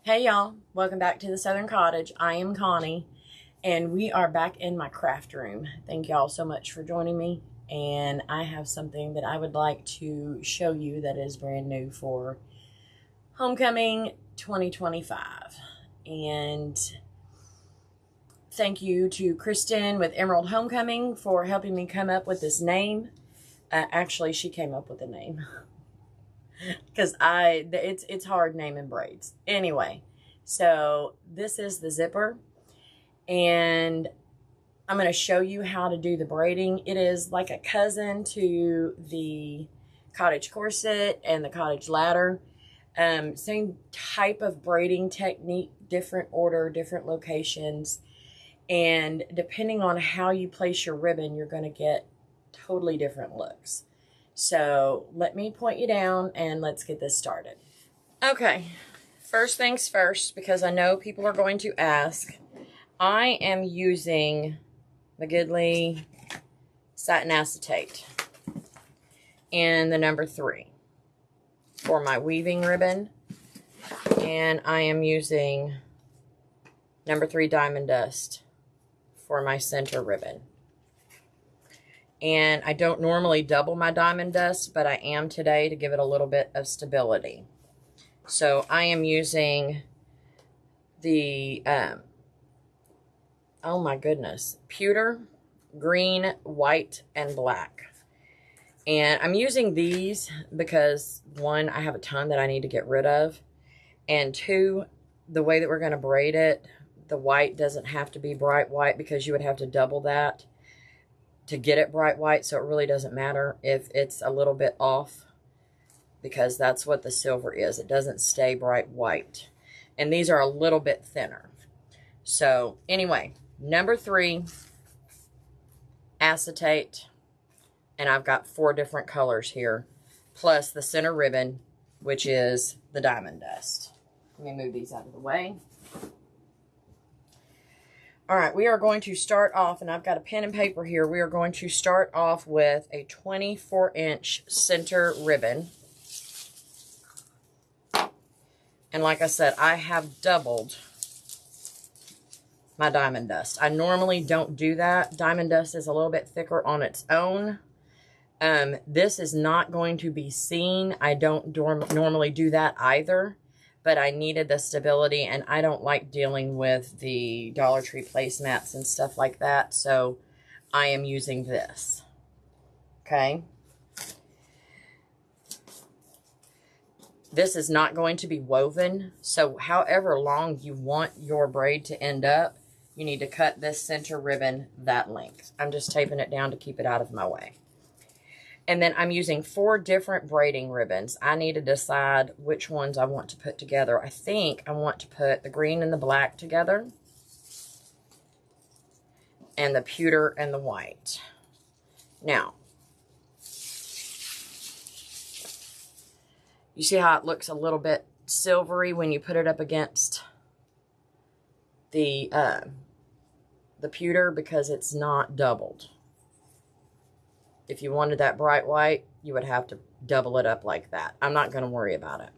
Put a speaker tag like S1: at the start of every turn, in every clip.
S1: Hey y'all, welcome back to the Southern Cottage. I am Connie, and we are back in my craft room. Thank y'all so much for joining me, and I have something that I would like to show you that is brand new for Homecoming 2025. And thank you to Kristen with Emerald Homecoming for helping me come up with this name. Actually, she came up with the name. Because it's hard naming braids. Anyway, so this is the zipper, and I'm going to show you how to do the braiding. It is like a cousin to the cottage corset and the cottage ladder. Same type of braiding technique, different order, different locations, and depending on how you place your ribbon, you're going to get totally different looks. So let me point you down and let's get this started. Okay, first things first, because I know people are going to ask, I am using the Goodly satin acetate in the number 3 for my weaving ribbon, and I am using number 3 diamond dust for my center ribbon. And I don't normally double my diamond dust, but I am today to give it a little bit of stability. So I am using the, oh my goodness, pewter, green, white, and black. And I'm using these because, one, I have a ton that I need to get rid of. And two, the way that we're going to braid it, the white doesn't have to be bright white because you would have to double that to get it bright white, so it really doesn't matter if it's a little bit off, because that's what the silver is. It doesn't stay bright white. And these are a little bit thinner. So anyway, number 3, acetate, and I've got 4 different colors here, plus the center ribbon, which is the diamond dust. Let me move these out of the way. All right, we are going to start off, and I've got a pen and paper here. We are going to start off with a 24-inch center ribbon. And like I said, I have doubled my diamond dust. I normally don't do that. Diamond dust is a little bit thicker on its own. This is not going to be seen. I don't normally do that either. But I needed the stability, and I don't like dealing with the Dollar Tree placemats and stuff like that, so I am using this. Okay? This is not going to be woven, so however long you want your braid to end up, you need to cut this center ribbon that length. I'm just taping it down to keep it out of my way. And then I'm using 4 different braiding ribbons. I need to decide which ones I want to put together. I think I want to put the green and the black together, and the pewter and the white. Now, you see how it looks a little bit silvery when you put it up against the pewter, because it's not doubled. If you wanted that bright white, you would have to double it up like that. I'm not going to worry about it.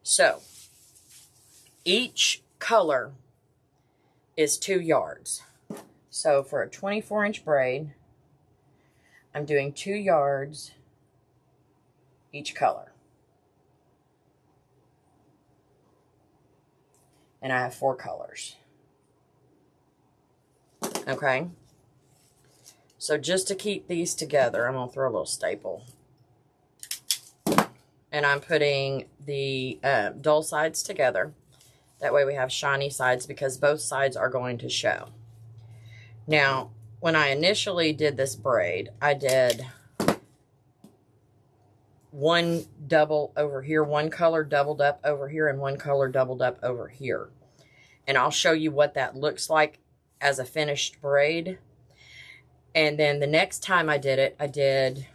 S1: So, each color is 2 yards. So, for a 24-inch braid, I'm doing 2 yards each color. And I have 4 colors. Okay? So just to keep these together, I'm going to throw a little staple. And I'm putting the dull sides together. That way we have shiny sides, because both sides are going to show. Now, when I initially did this braid, I did one double over here, one color doubled up over here, and one color doubled up over here. And I'll show you what that looks like as a finished braid. And then the next time I did it, I did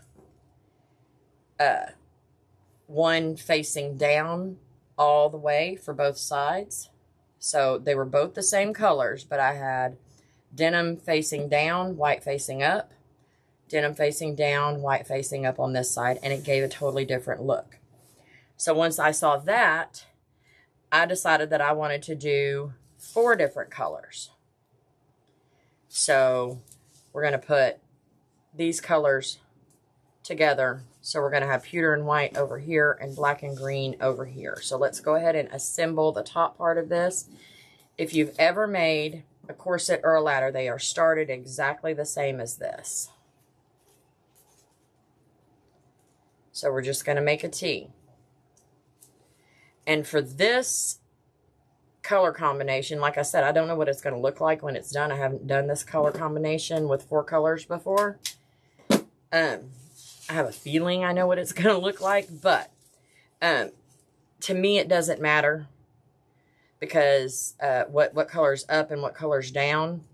S1: one facing down all the way for both sides. So they were both the same colors, but I had denim facing down, white facing up, denim facing down, white facing up on this side, and it gave a totally different look. So once I saw that, I decided that I wanted to do 4 different colors. So we're going to put these colors together. So we're going to have pewter and white over here and black and green over here. So let's go ahead and assemble the top part of this. If you've ever made a corset or a ladder, they are started exactly the same as this. So we're just going to make a T. And for this color combination, like I said, I don't know what it's going to look like when it's done. I haven't done this color combination with 4 colors before. I have a feeling I know what it's going to look like, but to me it doesn't matter, because what color's up and what color's down,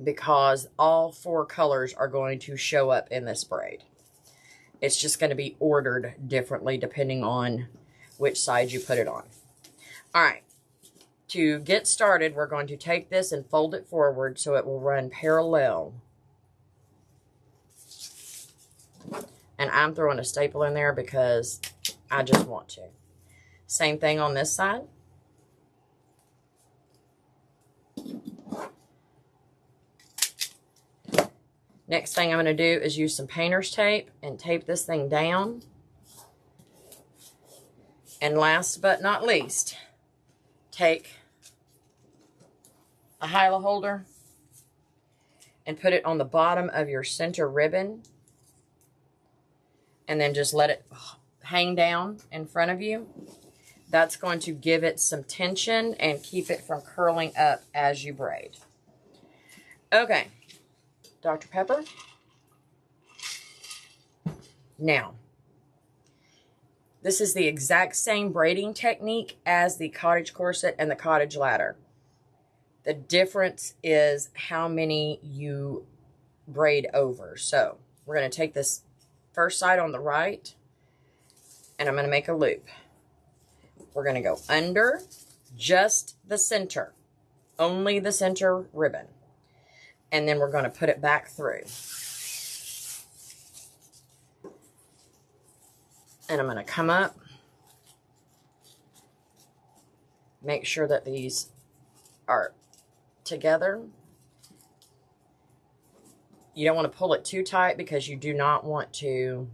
S1: because all 4 colors are going to show up in this braid. It's just going to be ordered differently depending on which side you put it on. All right. To get started, we're going to take this and fold it forward so it will run parallel. And I'm throwing a staple in there because I just want to. Same thing on this side. Next thing I'm going to do is use some painter's tape and tape this thing down. And last but not least, take a hyla holder and put it on the bottom of your center ribbon, and then just let it hang down in front of you. That's going to give it some tension and keep it from curling up as you braid. Okay, Dr. Pepper. Now, this is the exact same braiding technique as the cottage corset and the cottage ladder. The difference is how many you braid over. So we're going to take this first side on the right, and I'm going to make a loop. We're going to go under just the center, only the center ribbon, and then we're going to put it back through. And I'm going to come up, make sure that these are together. You don't want to pull it too tight because you do not want to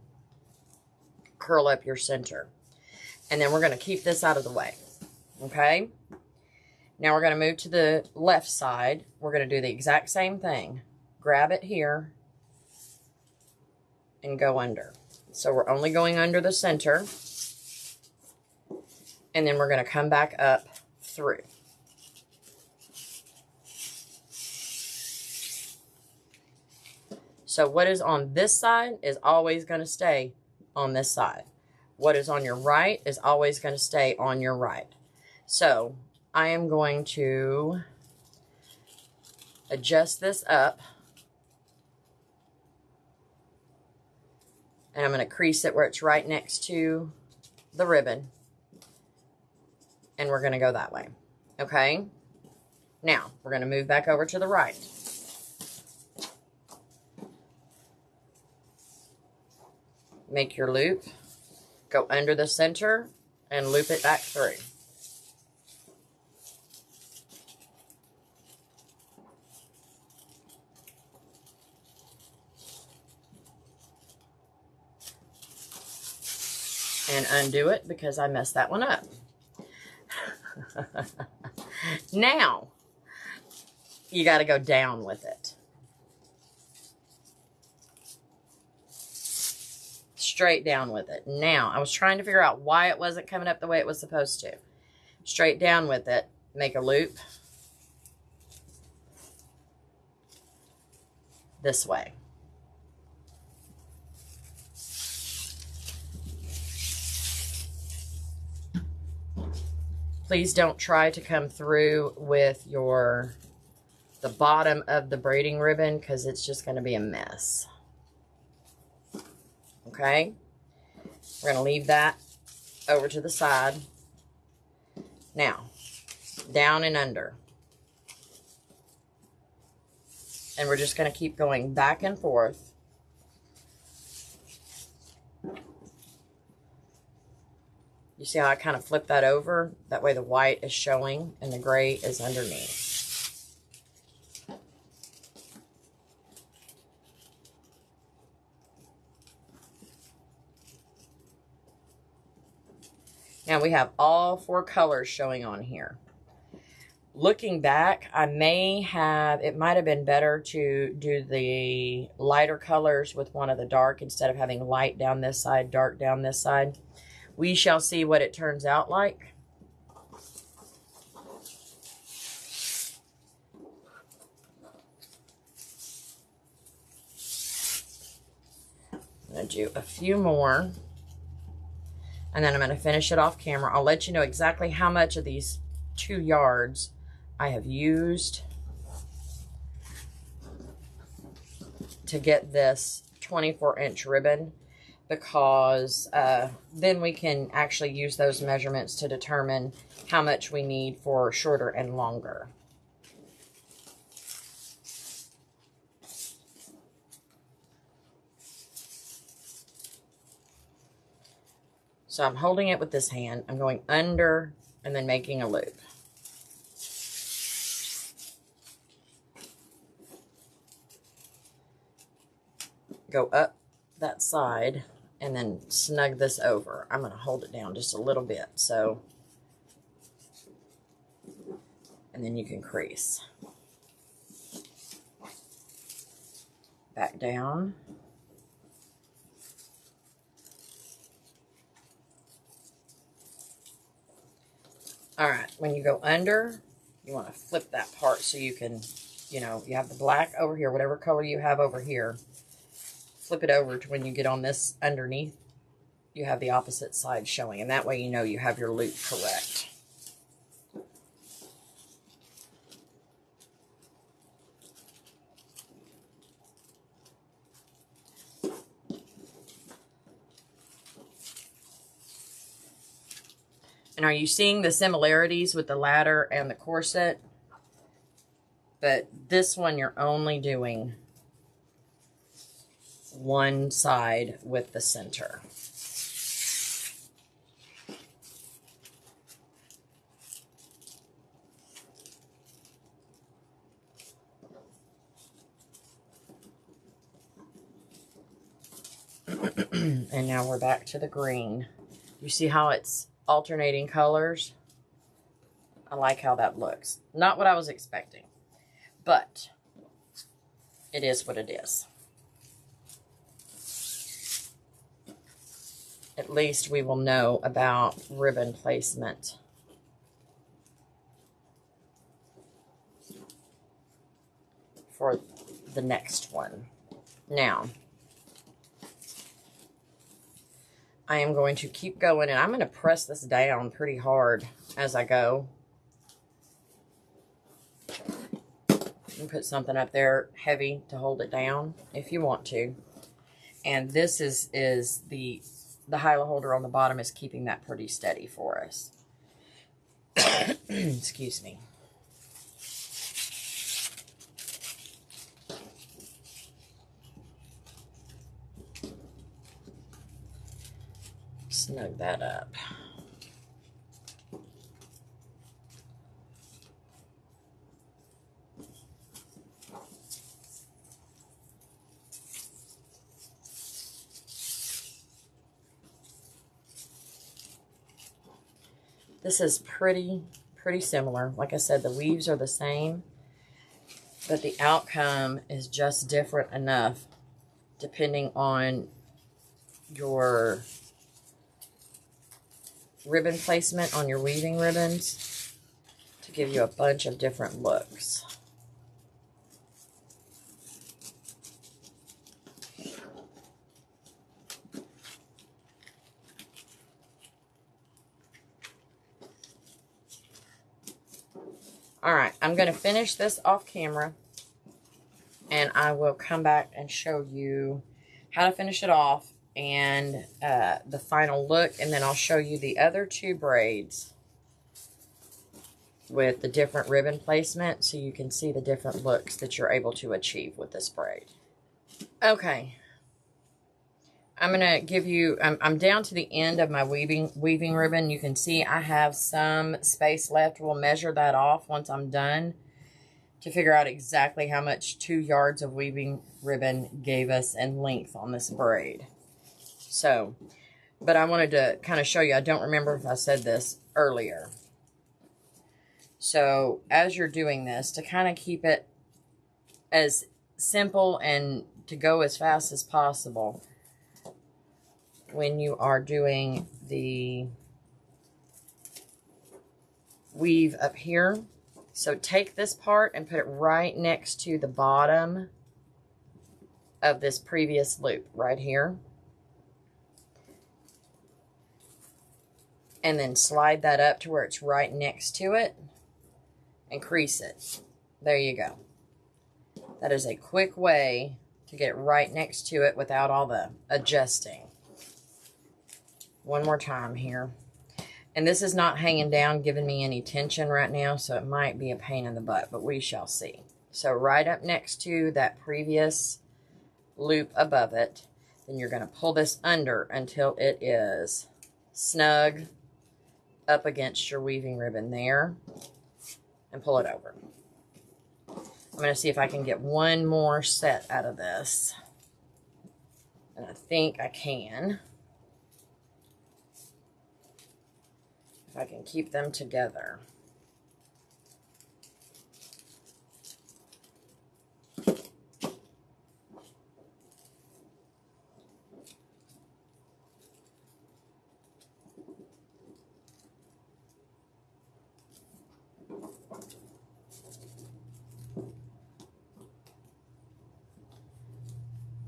S1: curl up your center. And then we're going to keep this out of the way. Okay? Now we're going to move to the left side. We're going to do the exact same thing. Grab it here and go under. So we're only going under the center. And then we're going to come back up through. So what is on this side is always going to stay on this side. What is on your right is always going to stay on your right. So I am going to adjust this up. And I'm going to crease it where it's right next to the ribbon. And we're going to go that way. Okay? Now, we're going to move back over to the right. Make your loop. Go under the center and loop it back through. And undo it because I messed that one up. Now, you got to go down with it. Straight down with it. Now, I was trying to figure out why it wasn't coming up the way it was supposed to. Straight down with it. Make a loop. This way. Please don't try to come through with the bottom of the braiding ribbon because it's just going to be a mess. Okay? We're going to leave that over to the side. Now, down and under. And we're just going to keep going back and forth. You see how I kind of flip that over? That way the white is showing and the gray is underneath. Now we have all 4 colors showing on here. Looking back, it might have been better to do the lighter colors with one of the dark instead of having light down this side, dark down this side. We shall see what it turns out like. I'm going to do a few more. And then I'm going to finish it off camera. I'll let you know exactly how much of these 2 yards I have used to get this 24-inch ribbon, because then we can actually use those measurements to determine how much we need for shorter and longer. So I'm holding it with this hand. I'm going under and then making a loop. Go up that side and then snug this over. I'm going to hold it down just a little bit. So, and then you can crease. Back down. All right, when you go under, you want to flip that part so you can, you have the black over here, whatever color you have over here. Flip it over to when you get on this underneath, you have the opposite side showing. And that way you know you have your loop correct. And are you seeing the similarities with the ladder and the corset? But this one, you're only doing one side with the center. And now we're back to the green. You see how it's alternating colors? I like how that looks. Not what I was expecting, but it is what it is. At least we will know about ribbon placement. For the next one. Now, I am going to keep going, and I'm going to press this down pretty hard as I go. You can put something up there heavy to hold it down if you want to. And this is the hilo holder on the bottom is keeping that pretty steady for us. Excuse me. Snug that up. This is pretty similar. Like I said, the weaves are the same, but the outcome is just different enough depending on your ribbon placement on your weaving ribbons to give you a bunch of different looks. All right, I'm going to finish this off camera, and I will come back and show you how to finish it off and the final look, and then I'll show you the other 2 braids with the different ribbon placement so you can see the different looks that you're able to achieve with this braid. Okay, I'm going to give you, I'm down to the end of my weaving ribbon. You can see I have some space left. We'll measure that off once I'm done to figure out exactly how much 2 yards of weaving ribbon gave us in length on this braid. So, but I wanted to kind of show you, I don't remember if I said this earlier. So as you're doing this, to kind of keep it as simple and to go as fast as possible, when you are doing the weave up here, so take this part and put it right next to the bottom of this previous loop right here. And then slide that up to where it's right next to it and crease it. There you go. That is a quick way to get it right next to it without all the adjusting. One more time here. And this is not hanging down, giving me any tension right now, so it might be a pain in the butt, but we shall see. So right up next to that previous loop above it, then you're going to pull this under until it is snug up against your weaving ribbon there, and pull it over. I'm going to see if I can get one more set out of this, and I think I can. If I can keep them together.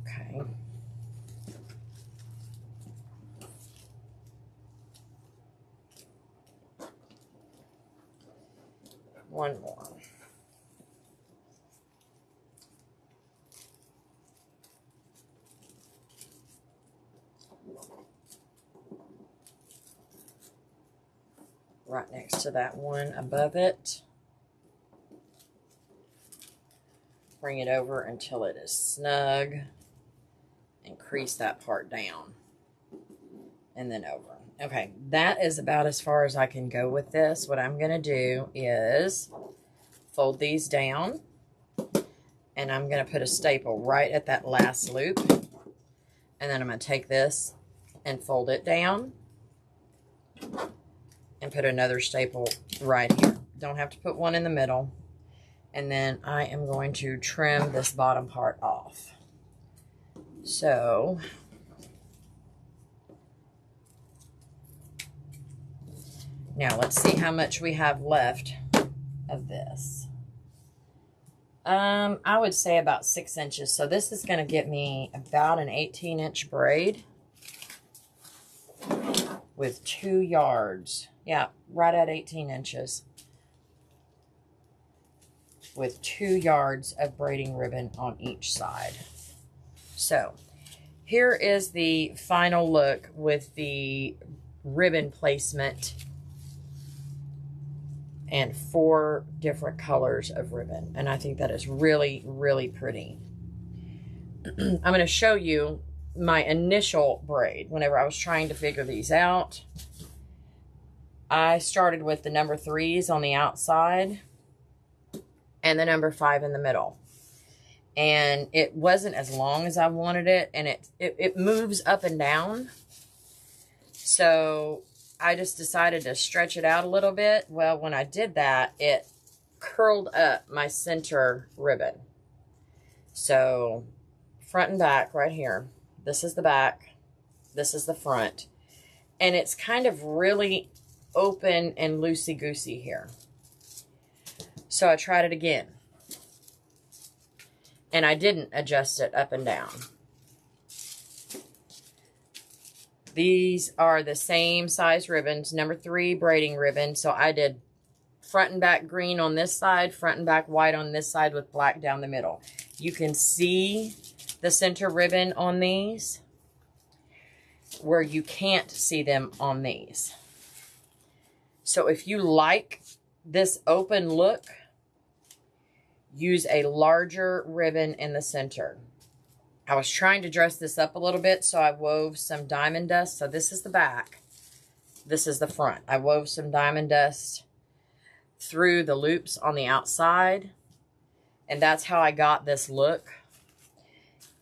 S1: Okay. One more. Right next to that one above it. Bring it over until it is snug and crease that part down and then over. Okay, that is about as far as I can go with this. What I'm going to do is fold these down, and I'm going to put a staple right at that last loop, and then I'm going to take this and fold it down and put another staple right here. Don't have to put one in the middle. And then I am going to trim this bottom part off. So now let's see how much we have left of this. I would say about 6 inches. So this is going to get me about an 18-inch braid with 2 yards. Yeah, right at 18 inches. With 2 yards of braiding ribbon on each side. So here is the final look with the ribbon placement and 4 different colors of ribbon. And I think that is really, really pretty. I'm going to show you my initial braid. Whenever I was trying to figure these out, I started with the number 3s on the outside and the number 5 in the middle. And it wasn't as long as I wanted it, and it moves up and down. So I just decided to stretch it out a little bit. Well, when I did that, it curled up my center ribbon. So front and back right here. This is the back. This is the front. And it's kind of really open and loosey-goosey here. So I tried it again. And I didn't adjust it up and down. These are the same size ribbons, number 3 braiding ribbon. So I did front and back green on this side, front and back white on this side with black down the middle. You can see the center ribbon on these where you can't see them on these. So if you like this open look, use a larger ribbon in the center. I was trying to dress this up a little bit, so I wove some diamond dust. So this is the back. This is the front. I wove some diamond dust through the loops on the outside, and that's how I got this look.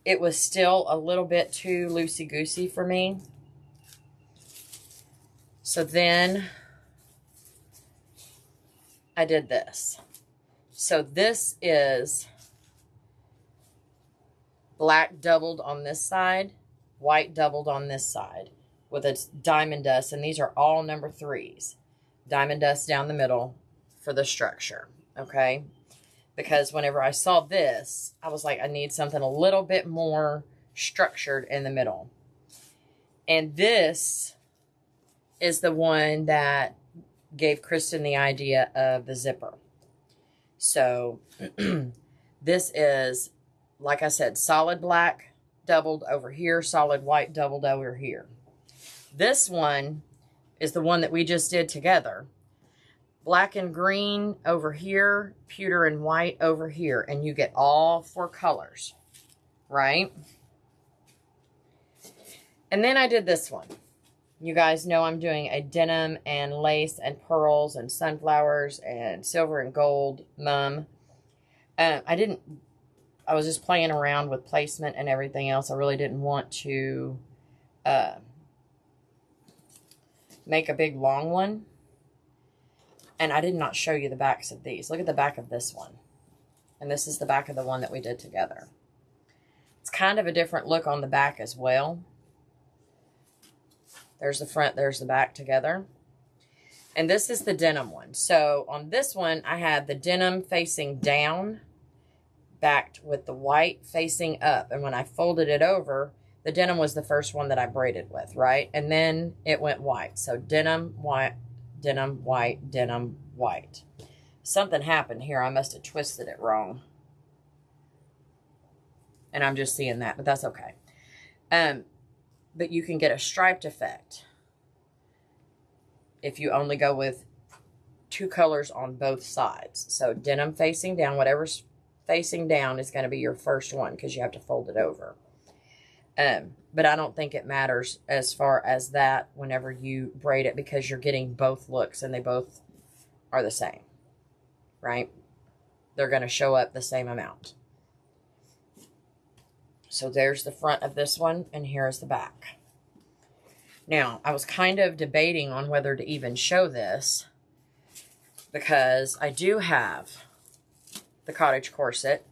S1: It was still a little bit too loosey-goosey for me. So then I did this. So this is black doubled on this side, white doubled on this side with a diamond dust, and these are all number 3s. Diamond dust down the middle for the structure, okay? Because whenever I saw this, I was like, I need something a little bit more structured in the middle. And this is the one that gave Kristen the idea of the zipper. So this is, like I said, solid black doubled over here, solid white doubled over here. This one is the one that we just did together. Black and green over here, pewter and white over here, and you get all 4 colors, right? And then I did this one. You guys know I'm doing a denim and lace and pearls and sunflowers and silver and gold mum. I was just playing around with placement and everything else. I really didn't want to make a big long one. And I did not show you the backs of these. Look at the back of this one. And this is the back of the one that we did together. It's kind of a different look on the back as well. There's the front, there's the back together. And this is the denim one. So on this one, I had the denim facing down, backed with the white facing up. And when I folded it over, the denim was the first one that I braided with, right? And then it went white. So denim, white, denim, white, denim, white. Something happened here. I must have twisted it wrong. And I'm just seeing that, but that's okay. But you can get a striped effect if you only go with 2 colors on both sides. So denim facing down, whatever's facing down is going to be your first one because you have to fold it over. But I don't think it matters as far as that whenever you braid it because you're getting both looks and they both are the same, right? They're going to show up the same amount. So there's the front of this one, and here's the back. Now, I was kind of debating on whether to even show this because I do have the cottage corset,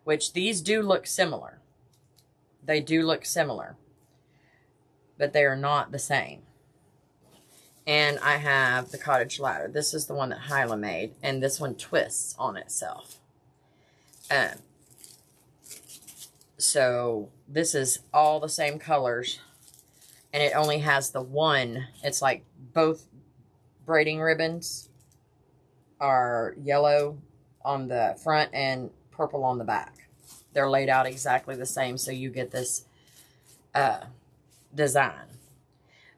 S1: which these do look similar. They do look similar, but they are not the same. And I have the cottage ladder. This is the one that Hyla made, and this one twists on itself. So this is all the same colors, and it only has the one. It's like both braiding ribbons are yellow on the front and purple on the back. They're laid out exactly the same, so you get this design.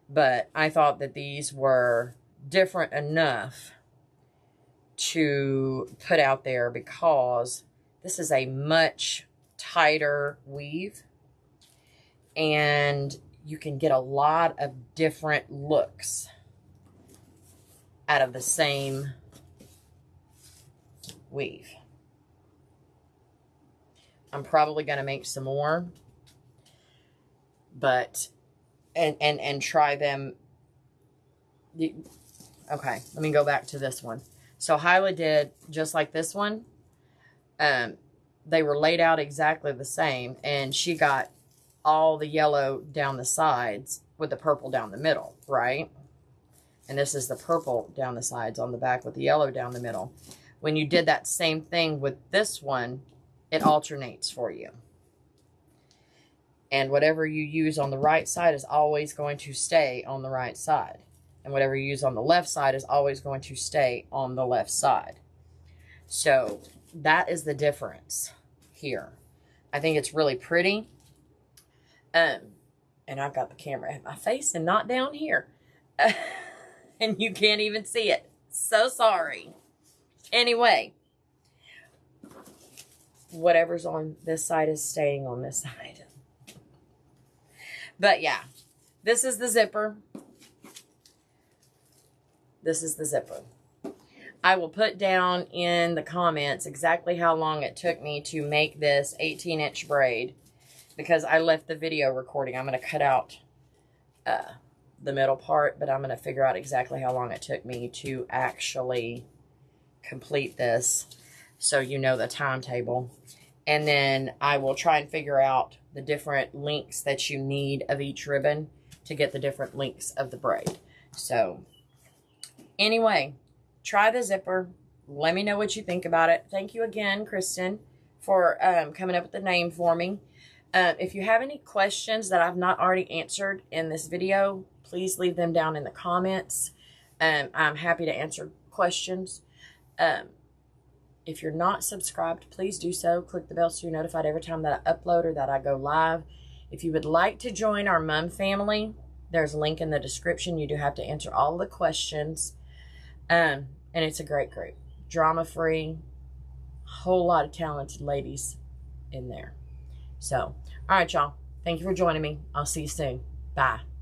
S1: But I thought that these were different enough to put out there because this is a much tighter weave, and you can get a lot of different looks out of the same weave. I'm probably going to make some more, but and try them. Okay, let me go back to this one. So Hyla did just like this one. They were laid out exactly the same, and she got all the yellow down the sides with the purple down the middle, right? And this is the purple down the sides on the back with the yellow down the middle. When you did that same thing with this one, it alternates for you. And whatever you use on the right side is always going to stay on the right side. And whatever you use on the left side is always going to stay on the left side. So that is the difference here. I think it's really pretty. And I've got the camera at my face and not down here. And you can't even see it. So sorry. Anyway, whatever's on this side is staying on this side. But yeah, this is the zipper. This is the zipper. I will put down in the comments exactly how long it took me to make this 18-inch braid, because I left the video recording. I'm going to cut out the middle part, but I'm going to figure out exactly how long it took me to actually complete this, so you know the timetable. And then I will try and figure out the different lengths that you need of each ribbon to get the different lengths of the braid. So anyway, try the zipper. Let me know what you think about it. Thank you again, Kristen, for coming up with the name for me. If you have any questions that I've not already answered in this video, please leave them down in the comments. I'm happy to answer questions. If you're not subscribed, please do so. Click the bell so you're notified every time that I upload or that I go live. If you would like to join our mom family, there's a link in the description. You do have to answer all the questions. And it's a great group. Drama-free. Whole lot of talented ladies in there. So, all right, y'all. Thank you for joining me. I'll see you soon. Bye.